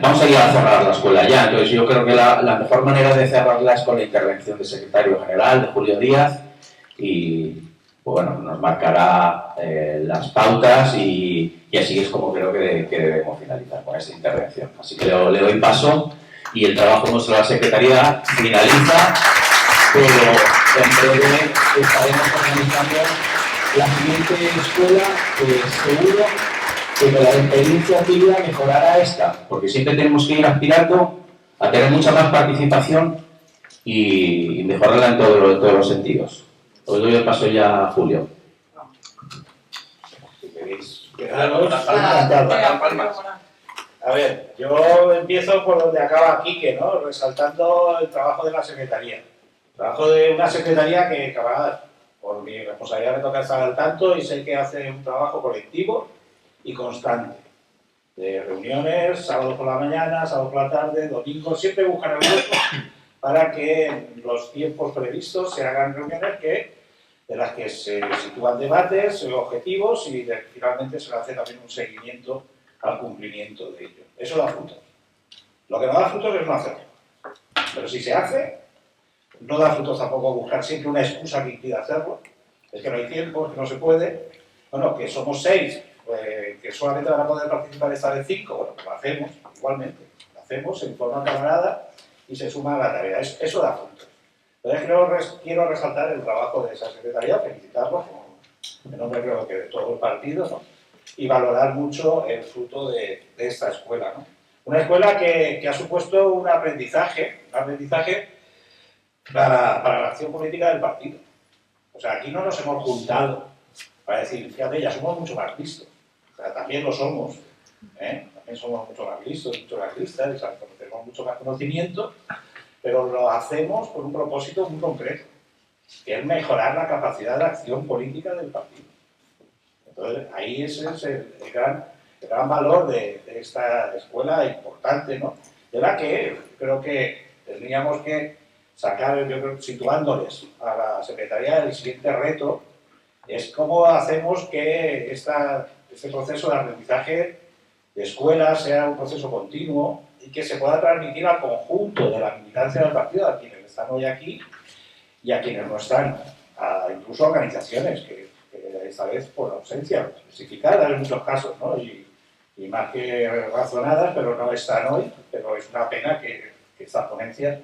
vamos a ir a cerrar la escuela ya. Entonces yo creo que la mejor manera de cerrarla es con la intervención del secretario general, de Julio Díaz, y bueno, nos marcará las pautas y así es como creo que debemos finalizar con esta intervención. Así que le doy paso y el trabajo nuestro de la Secretaría finaliza, pero en breve estaremos organizando la siguiente escuela, que seguro que con la experiencia activa mejorará esta, porque siempre tenemos que ir aspirando a tener mucha más participación y mejorarla en todos los sentidos. Os doy el paso ya a Julio. Si queréis quedaros, a ver, yo empiezo por donde acaba Quique, ¿no? Resaltando el trabajo de la Secretaría. El trabajo de una Secretaría que, por mi responsabilidad me toca estar al tanto y sé que hace un trabajo colectivo y constante. De reuniones, sábado por la mañana, sábado por la tarde, domingo, siempre buscan el hueco para que en los tiempos previstos se hagan reuniones de las que se sitúan debates, objetivos y finalmente se le hace también un seguimiento al cumplimiento de ello. Eso da frutos. Lo que no da frutos es no hacerlo. Pero si se hace, no da frutos tampoco buscar siempre una excusa que impida hacerlo. Es que no hay tiempo, es que no se puede. Bueno, que somos 6, que solamente van a poder participar esta vez 5, bueno, pues lo hacemos igualmente. Lo hacemos en forma camarada y se suma a la tarea. Eso da frutos. Entonces quiero resaltar el trabajo de esa Secretaría, felicitarlos, en nombre creo que de todo el partido, ¿no? Y valorar mucho el fruto de esta escuela, ¿no? Una escuela que ha supuesto un aprendizaje para la acción política del partido. O sea, aquí no nos hemos juntado para decir, fíjate, ya somos mucho más listos. O sea, también lo somos, ¿eh? También somos mucho más listos, mucho más listas, tenemos mucho más conocimiento, pero lo hacemos con un propósito muy concreto, que es mejorar la capacidad de acción política del partido. Entonces, ahí ese es el gran valor de esta escuela importante, ¿no? De la que creo que tendríamos que sacar, yo creo, situándoles a la Secretaría, el siguiente reto es cómo hacemos que este proceso de aprendizaje de escuela sea un proceso continuo y que se pueda transmitir al conjunto de la militancia del partido, a quienes están hoy aquí y a quienes no están, incluso a organizaciones que esta vez por ausencia justificada en muchos casos, ¿no? Y más que razonadas, pero no están hoy, pero es una pena que estas ponencias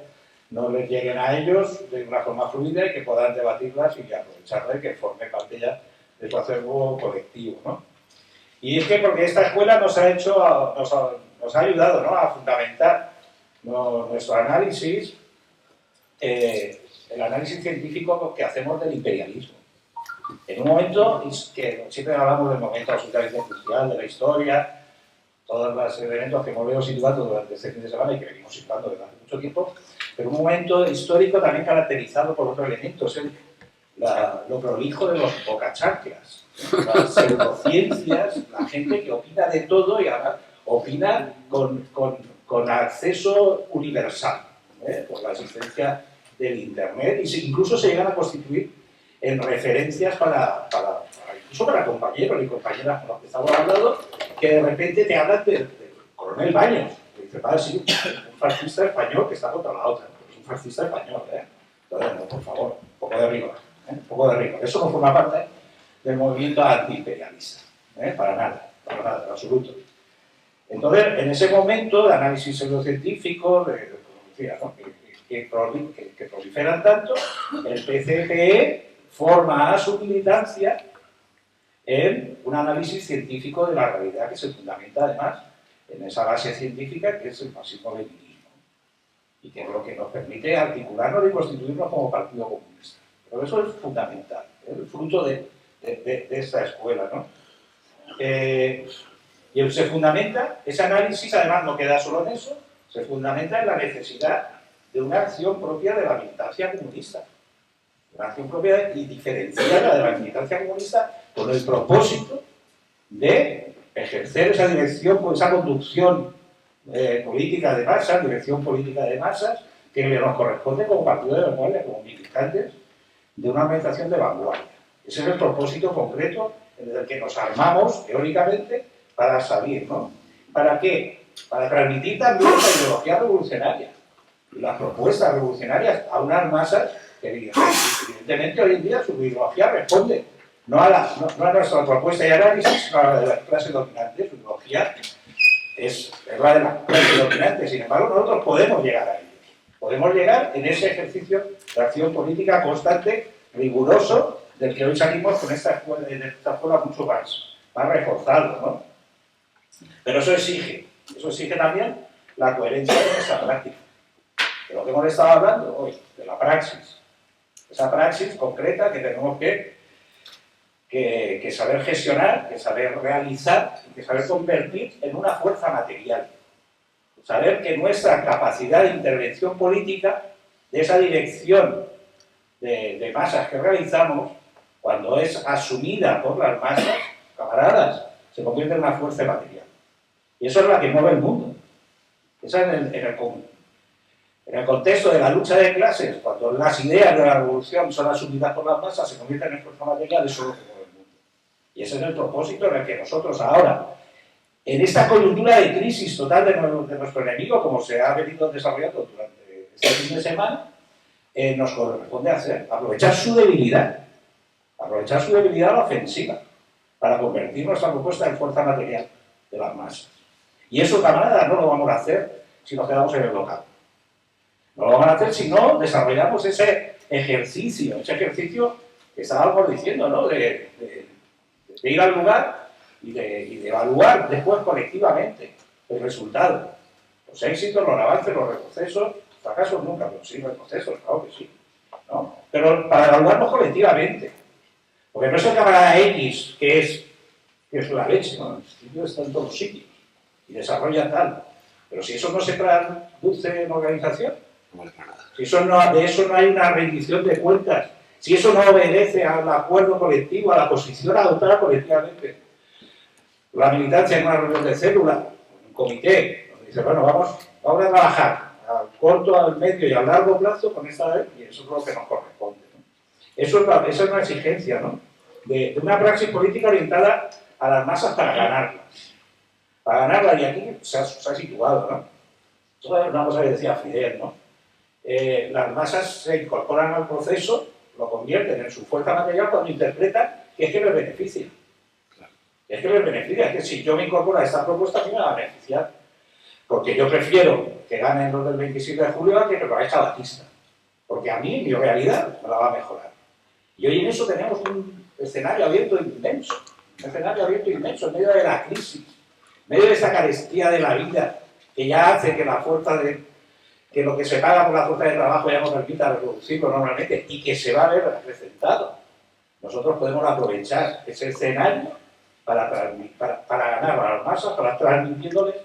no les lleguen a ellos de una forma fluida y que puedan debatirlas y aprovecharlas y que forme parte ya de su acervo colectivo, ¿no? Y es que porque esta escuela nos ha ayudado, ¿no?, a fundamentar nuestro análisis, el análisis científico que hacemos del imperialismo. En un momento, que siempre hablamos del momento absolutamente crucial de la historia, todos los elementos que hemos venido situando durante este fin de semana y que venimos situando desde hace mucho tiempo, pero un momento histórico también caracterizado por otro elemento, es lo prolijo de los bocachanclas, las pseudociencias, la gente que opina de todo y además opina con acceso universal, por la existencia del Internet, y incluso se llegan a constituir en referencias incluso para compañeros y compañeras con los que estamos hablando, que de repente te hablan del coronel Baños. Y dice, padre, sí, un fascista español que está contra la otra. Es un fascista español, ¿eh? Entonces, no, por favor, un poco de rigor, ¿eh? Un poco de rigor. Eso no forma parte del movimiento antiimperialista, para nada, en absoluto. Entonces, en ese momento de análisis pseudocientífico, que proliferan tanto, el PCPE forma a su militancia en un análisis científico de la realidad que se fundamenta además en esa base científica que es el marxismo-leninismo y que es lo que nos permite articularnos y constituirnos como partido comunista. Pero eso es fundamental, el fruto de esta escuela, ¿no? Y se fundamenta, ese análisis además no queda solo en eso, se fundamenta en la necesidad de una acción propia de la militancia comunista. Una acción propia y diferenciada de la militancia comunista con el propósito de ejercer esa dirección, esa conducción política de masas, dirección política de masas, que nos corresponde como partido de vanguardia, como militantes de una organización de vanguardia. Ese es el propósito concreto en el que nos armamos, teóricamente, para salir, ¿no? ¿Para qué? para transmitir también la ideología revolucionaria y las propuestas revolucionarias a unas masas que evidentemente hoy en día su ideología responde no a nuestra propuesta y análisis, sino a la de la clase dominante. Su ideología es la de la clase dominante. Sin embargo, nosotros podemos llegar a ellos. Podemos llegar en ese ejercicio de acción política constante, riguroso, del que hoy salimos con esta escuela mucho más reforzado, ¿no? Pero eso exige también la coherencia de nuestra práctica. De lo que hemos estado hablando hoy, de la praxis. Esa praxis concreta que tenemos que saber gestionar, que saber realizar y que saber convertir en una fuerza material. Saber que nuestra capacidad de intervención política, de esa dirección de masas que realizamos, cuando es asumida por las masas, camaradas, se convierte en una fuerza material. Y eso es la que mueve el mundo. Esa en el contexto de la lucha de clases, cuando las ideas de la revolución son asumidas por las masas, se convierten en fuerza material, eso es lo que mueve el mundo. Y ese es el propósito en el que nosotros ahora, en esta coyuntura de crisis total de nuestro enemigo, como se ha venido desarrollando durante este fin de semana, nos corresponde hacer, aprovechar su debilidad a la ofensiva, para convertir nuestra propuesta en fuerza material de las masas. Y eso, camaradas, no lo vamos a hacer si nos quedamos en el local. No lo vamos a hacer si no desarrollamos ese ejercicio que estábamos diciendo, ¿no? De ir al lugar y de evaluar después colectivamente el resultado. Los éxitos, los avances, los retrocesos, fracasos nunca, pero sí retrocesos, claro que sí, ¿no? Pero para evaluarnos colectivamente. Porque no es el camarada X que es la leche, ¿no? El sitio está en todos los sitios y desarrolla tal. Pero si eso no se traduce en organización, no vale para nada. Si de eso no hay una rendición de cuentas, si eso no obedece al acuerdo colectivo, a la posición adoptada colectivamente, la militancia en una reunión de célula, un comité, donde dice, bueno, vamos a trabajar al corto, al medio y al largo plazo con esta ley, y eso es lo que nos corresponde, ¿no? Esa es una exigencia, ¿no? De una praxis política orientada a las masas para ganarlas. Para ganarlas, y aquí se ha situado, ¿no? Esto es una cosa que decía Fidel, ¿no? Las masas se incorporan al proceso, lo convierten en su fuerza material cuando interpretan que es que les beneficia. Es que les beneficia, es que si yo me incorporo a esta propuesta, a mí me va a beneficiar. Porque yo prefiero que ganen los del 27 de julio a que lo haga Batista. Porque a mí, mi realidad, me la va a mejorar. Y hoy en eso tenemos un escenario abierto inmenso. Un escenario abierto inmenso en medio de la crisis, en medio de esta carestía de la vida, que ya hace que la fuerza que lo que se paga por la fuerza de trabajo ya no permita reproducirlo normalmente y que se va a ver acrecentado. Nosotros podemos aprovechar ese escenario para ganar a las masas, para transmitiéndoles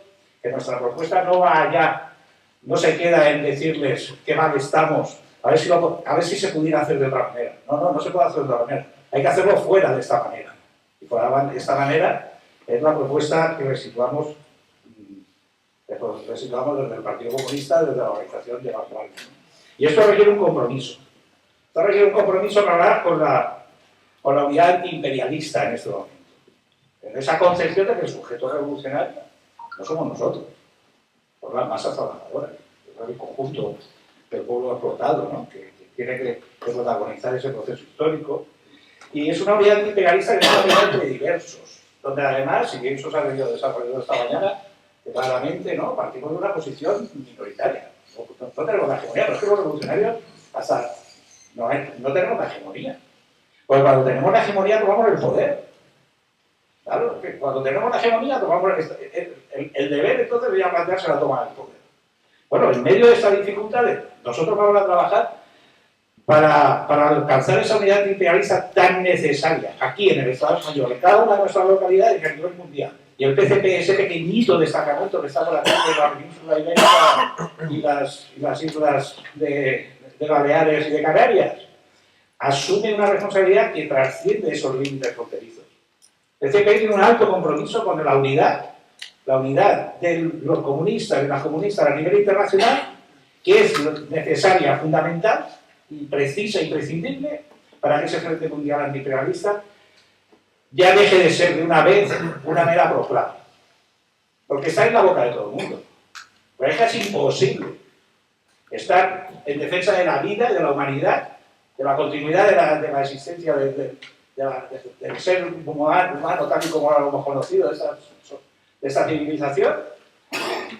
que nuestra propuesta no se queda en decirles qué mal estamos, a ver si se pudiera hacer de otra manera. No se puede hacer de otra manera. Hay que hacerlo fuera de esta manera. Y fuera de esta manera es la propuesta que resituamos desde el Partido Comunista, desde la organización de Barcelona. Y esto requiere un compromiso. Esto requiere un compromiso con la unidad antiimperialista en este momento. En esa concepción de que el sujeto revolucionario no somos nosotros, son las masas trabajadoras, es el conjunto del pueblo explotado, ¿no? que tiene que protagonizar ese proceso histórico. Y es una unidad antiimperialista que es una unidad entre diversos, donde además, si bien eso se ha venido desarrollando esta mañana, claramente, ¿no? Partimos de una posición minoritaria. No tenemos la hegemonía, pero es que los revolucionarios hasta no tenemos la hegemonía. Pues cuando tenemos la hegemonía tomamos el poder. Claro, que cuando tenemos la hegemonía tomamos el deber, entonces debería plantearse la toma del poder. Bueno, en medio de estas dificultades, nosotros vamos a trabajar para alcanzar esa unidad imperialista tan necesaria aquí en el Estado español, en cada una de nuestras localidades y a nivel mundial. Y el PCP, ese pequeñito destacamento que está por aquí de la península ibérica y las islas de Baleares y de Canarias, asume una responsabilidad que trasciende esos límites fronterizos. El PCP tiene un alto compromiso con la unidad de los comunistas y las comunistas a nivel internacional, que es necesaria, fundamental, y precisa y imprescindible para que ese Frente Mundial Antiimperialista ya deje de ser de una vez una mera proclama. porque está en la boca de todo el mundo. Pero es casi imposible estar en defensa de la vida y de la humanidad, de la continuidad de la existencia del ser humano tal y como lo hemos conocido, de esta civilización,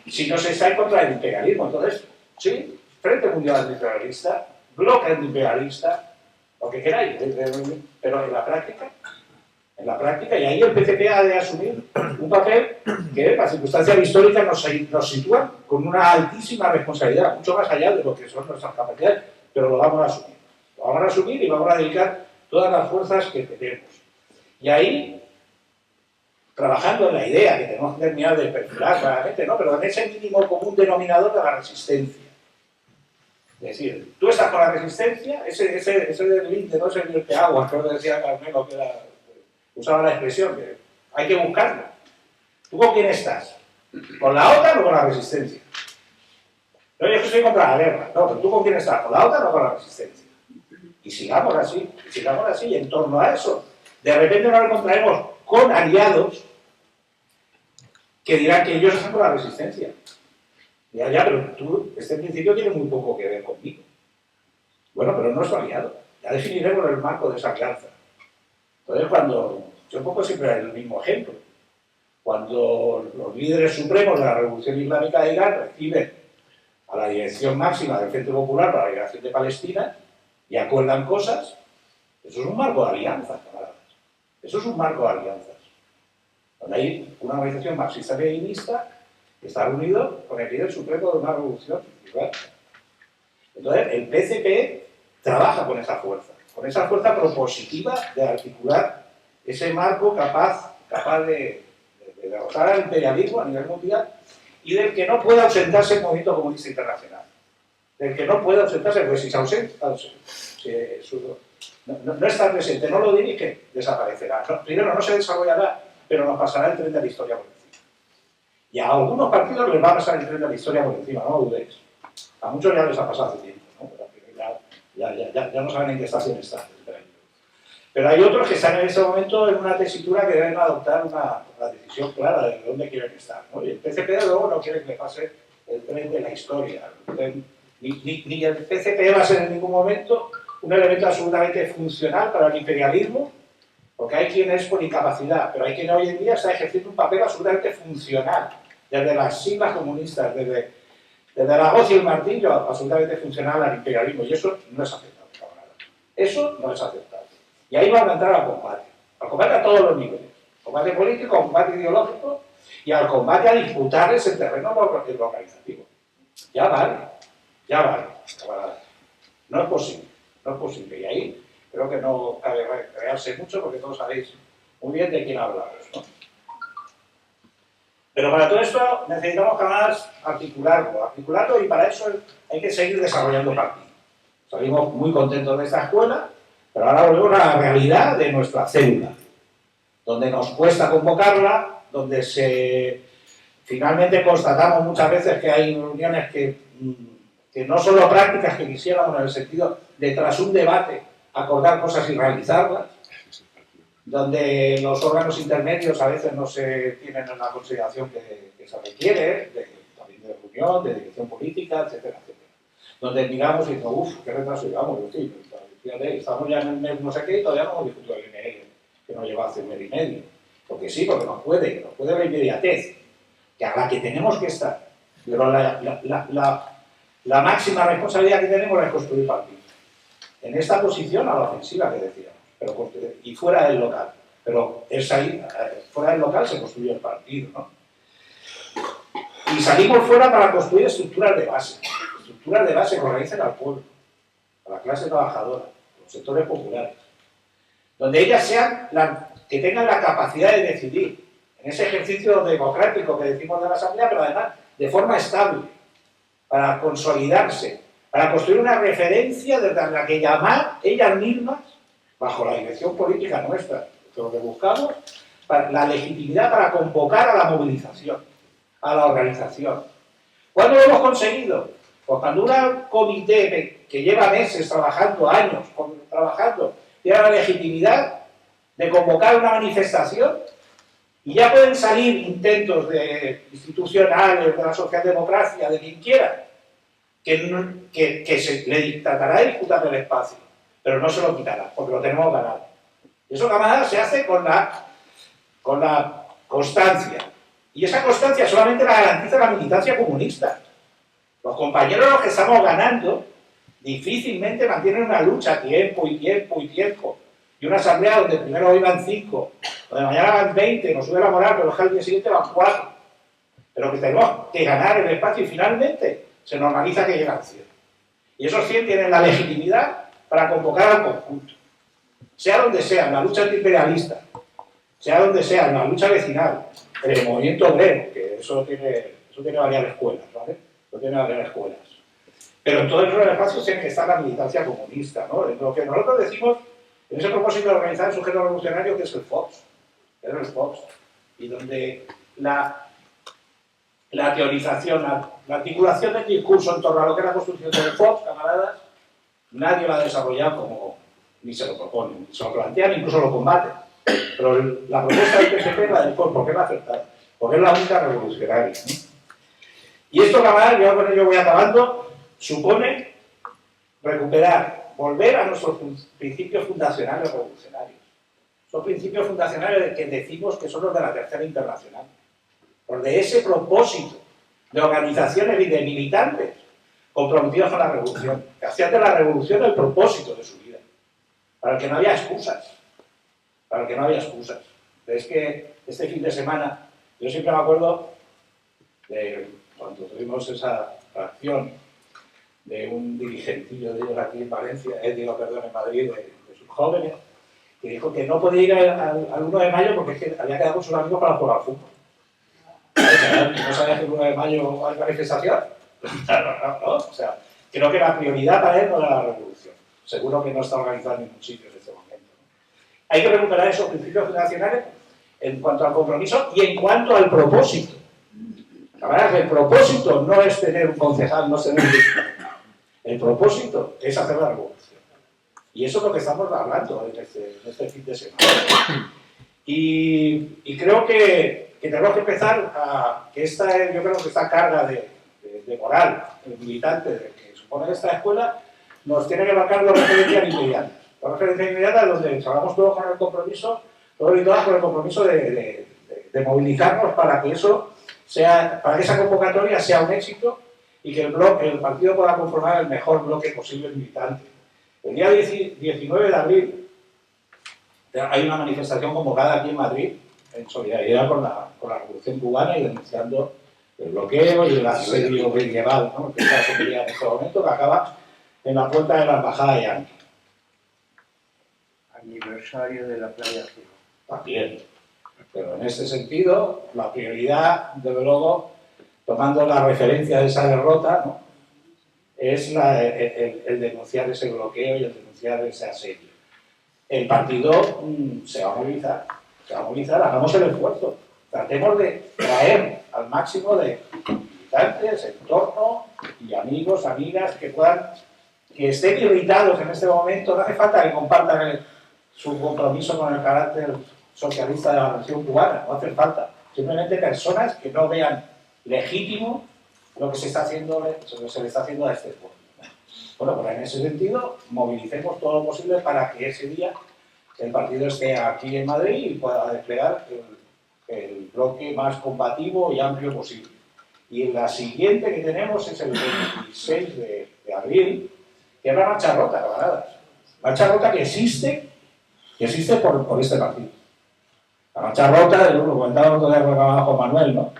si no se está en contra del imperialismo. Entonces, sí, Frente Mundial Antiimperialista, bloque antiimperialista, lo que queráis, pero en la práctica, y ahí el PCP ha de asumir un papel que las circunstancias históricas nos sitúan con una altísima responsabilidad, mucho más allá de lo que son nuestras capacidades, pero lo vamos a asumir. Lo vamos a asumir y vamos a dedicar todas las fuerzas que tenemos. Y ahí, trabajando en la idea que tenemos que terminar de perfilar claramente, ¿no? Pero en ese mínimo común denominador de la resistencia. Es decir, tú estás con la resistencia, ese del link, no sé el que agua, creo que decía Carmelo, que usaba la expresión, que hay que buscarlo. ¿Tú con quién estás? ¿Con la OTAN o con la resistencia? No, yo estoy contra la guerra. No, pero ¿tú con quién estás? ¿Con la OTAN o con la resistencia? Y sigamos así, y en torno a eso, de repente nos encontraremos con aliados que dirán que ellos están con la resistencia. Ya, pero tú, este principio tiene muy poco que ver conmigo. Bueno, pero no es tu aliado. Ya definiremos el marco de esa alianza. Entonces, yo pongo siempre el mismo ejemplo. Cuando los líderes supremos de la Revolución Islámica de Irán reciben a la dirección máxima del Frente Popular para la Liberación de Palestina y acuerdan cosas, eso es un marco de alianzas, camaradas. Eso es un marco de alianzas. Donde hay una organización marxista-leninista que está reunido con el líder supremo de una revolución islámica. Entonces, el PCP trabaja con esa fuerza propositiva de articular ese marco capaz de derrotar al imperialismo a nivel mundial y del que no puede ausentarse el movimiento comunista internacional. Del que no puede ausentarse, porque si se ausenta, no está presente, no lo dirige, desaparecerá. Primero, no se desarrollará, pero nos pasará el tren de la historia por encima. Y a algunos partidos les va a pasar el tren de la historia por encima, no lo dudéis. A muchos ya les ha pasado hace tiempo, ¿no? Ya no saben en qué estación están. Pero hay otros que están en ese momento en una tesitura que deben adoptar una decisión clara de dónde quieren estar, ¿no? Y el PCP luego no quiere que le pase el tren de la historia. Ni el PCP va a ser en ningún momento un elemento absolutamente funcional para el imperialismo, porque hay quien es por incapacidad, pero hay quien hoy en día está ejerciendo un papel absolutamente funcional, desde las siglas comunistas, desde la hoz y el martillo, absolutamente funcional al imperialismo, y eso no es aceptable, camarada. Eso no es aceptable. Y ahí vamos a entrar al combate a todos los niveles, combate político, combate ideológico, y al combate a disputarles el terreno organizativo. Ya vale, camarada. No es posible, y ahí creo que no cabe crearse mucho porque todos sabéis muy bien de quién hablamos, ¿no? Pero para todo esto necesitamos jamás articularlo y para eso hay que seguir desarrollando partidos. Salimos muy contentos de esta escuela, pero ahora volvemos a la realidad de nuestra célula, donde nos cuesta convocarla, donde finalmente constatamos muchas veces que hay reuniones que no son lo prácticas que quisiéramos en el sentido de tras un debate acordar cosas y realizarlas, donde los órganos intermedios a veces no se tienen en la consideración que se requiere, también de reunión, de dirección política, etcétera, etcétera. Donde miramos y decimos, uff, qué retraso llevamos, estamos ya en el mes no sé qué y todavía no hemos discutido el INE, que nos lleva hace un mes y medio. Porque sí, porque nos puede la inmediatez, que a la que tenemos que estar. Pero la máxima responsabilidad que tenemos es construir partidos. En esta posición a la ofensiva que decíamos, y fuera del local. Pero es ahí, fuera del local se construye el partido, ¿no? Y salimos fuera para construir estructuras de base que organicen al pueblo, a la clase trabajadora, a los sectores populares, donde ellas que tengan la capacidad de decidir en ese ejercicio democrático que decimos de la Asamblea, pero además de forma estable, para consolidarse, para construir una referencia desde la que llamar ellas mismas, bajo la dirección política nuestra, lo que buscamos, la legitimidad para convocar a la movilización, a la organización. ¿Cuándo lo hemos conseguido? Pues cuando un comité que lleva meses trabajando, años trabajando, tiene la legitimidad de convocar una manifestación Y ya pueden salir intentos institucionales, de la socialdemocracia, de quien quiera, que se le tratará de disputar el espacio, pero no se lo quitará, porque lo tenemos ganado. Y eso, camaradas, se hace con la constancia. Y esa constancia solamente la garantiza la militancia comunista. Los compañeros los que estamos ganando difícilmente mantienen una lucha tiempo y tiempo y tiempo. Y una asamblea donde primero hoy van 5, donde mañana van 20, nos sube la moral, pero al día siguiente van 4. Pero que tenemos que ganar el espacio y finalmente se normaliza que llegan 100. Y esos 100 tienen la legitimidad para convocar al conjunto. Sea donde sea, en la lucha antiimperialista, sea donde sea, en la lucha vecinal, en el movimiento obrero, que eso tiene varias escuelas, ¿vale? Eso tiene varias escuelas. Pero en todos esos espacios tiene que estar la militancia comunista, ¿no? Lo que nosotros decimos en ese propósito de organizar el sujeto revolucionario, que es el FOX, y donde la teorización, la articulación del discurso en torno a lo que es la construcción del FOX, camaradas, nadie lo ha desarrollado como, ni se lo propone, ni se lo plantean, incluso lo combaten. Pero la propuesta del PSP, la del FOX, ¿por qué es la acertada? Porque es la única revolucionaria, ¿no? Y esto, camaradas, yo con ello voy acabando, supone volver a nuestros principios fundacionales revolucionarios. Son principios fundacionales que decimos que son los de la Tercera Internacional. Los de ese propósito de organizaciones y de militantes comprometidos con la revolución, que hacían de la revolución el propósito de su vida, para el que no había excusas. Para el que no había excusas. Es que este fin de semana, yo siempre me acuerdo de cuando tuvimos esa acción de un dirigentillo de ellos aquí en Valencia, en Madrid, de sus jóvenes, que dijo que no podía ir al 1 de mayo porque es que había quedado con sus amigos para jugar al fútbol. ¿No sabías que el 1 de mayo hay manifestación? No. O sea, creo que la prioridad para él no era la revolución. Seguro que no está organizado en ningún sitio en este momento, ¿no? Hay que recuperar esos principios fundacionales en cuanto al compromiso y en cuanto al propósito. La verdad es que el propósito no es tener un concejal, no es tener un diputado. El propósito es hacer la revolución. Y eso es lo que estamos hablando en este fin de semana. Y creo que tenemos que empezar a... yo creo que esta carga de moral militante que supone esta escuela nos tiene que marcar dos referencias inmediatas. Dos referencias inmediatas donde trabajamos todos con el compromiso, todos y todas con el compromiso de movilizarnos para que para que esa convocatoria sea un éxito y que el partido pueda conformar el mejor bloque posible militante. El día 19 de abril hay una manifestación convocada aquí en Madrid en solidaridad con la Revolución Cubana y denunciando el bloqueo y el asedio medieval, ¿no? Que está en este momento, que acaba en la puerta de la embajada de Yankee. Aniversario de la playa Giro. También. Pero en este sentido, la prioridad, desde luego, tomando la referencia de esa derrota, ¿no?, es el denunciar ese bloqueo y el denunciar ese asedio. El partido se va a movilizar, hagamos el esfuerzo. Tratemos de traer al máximo de militantes, entorno y amigos, amigas que estén irritados en este momento. No hace falta que compartan su compromiso con el carácter socialista de la revolución cubana, no hace falta. Simplemente personas que no vean legítimo lo que se le está haciendo a este pueblo. Bueno, pues en ese sentido, movilicemos todo lo posible para que ese día el partido esté aquí en Madrid y pueda desplegar el bloque más combativo y amplio posible. Y la siguiente que tenemos es el 26 de abril, que es la marcha rota, camaradas. Marcha rota que existe por este partido. La marcha rota, lo comentaba otro día con Manuel, ¿no?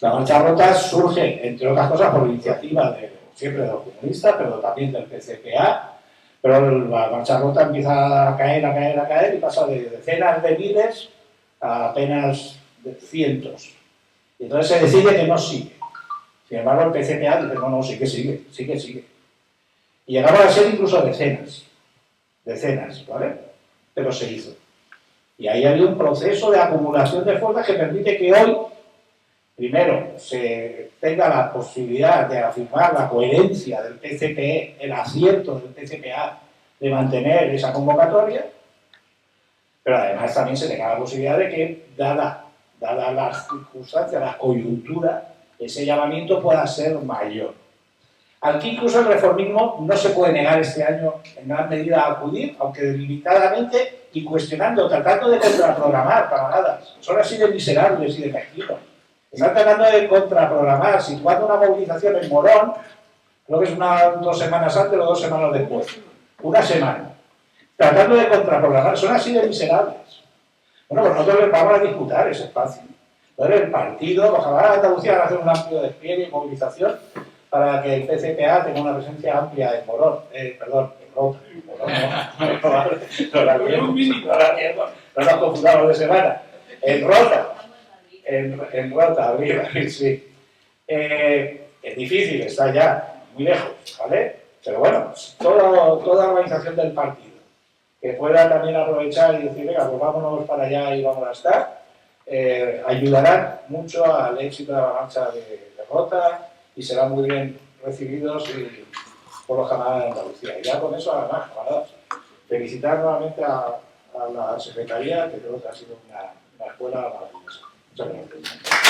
La marcha rota surge, entre otras cosas, por iniciativa siempre de los comunistas, pero también del PCPA, pero la marcha rota empieza a caer y pasa de decenas de miles a apenas de cientos. Y entonces se decide que no sigue. Sin embargo, el PCPA dice, no, sí que sigue. Y llegamos a ser incluso decenas, ¿vale? Pero se hizo. Y ahí había un proceso de acumulación de fuerzas que permite que hoy, primero, se tenga la posibilidad de afirmar la coherencia del PCPE, el acierto del PCPA de mantener esa convocatoria, pero además también se tenga la posibilidad de que, dada dadas las circunstancias, la coyuntura, ese llamamiento pueda ser mayor. Aquí incluso el reformismo no se puede negar este año en gran medida a acudir, aunque limitadamente y cuestionando, tratando de contraprogramar camaradas. Son así de miserables y de mezquinos. Están tratando de contraprogramar, situando una movilización en Morón, creo que es 2 semanas antes o 2 semanas después. Una semana. Tratando de contraprogramar, son así de miserables. Bueno, pues nosotros les vamos a disputar ese espacio. Entonces el partido, los camaradas de Andalucía van a hacer un amplio despliegue y movilización para que el PCPA tenga una presencia amplia en Morón, perdón, en Rota. No nos confundamos de semana. En Rota. En Rota, abril, sí. Es difícil, está ya muy lejos, ¿vale? Pero bueno, toda organización del partido que pueda también aprovechar y decir, venga, pues vámonos para allá y vamos a estar, ayudarán mucho al éxito de la marcha de Rota y serán muy bien recibidos por los camaradas de Andalucía. Y ya con eso, además, camaradas, felicitar nuevamente a la Secretaría, que creo que ha sido una escuela maravillosa. Muchas gracias.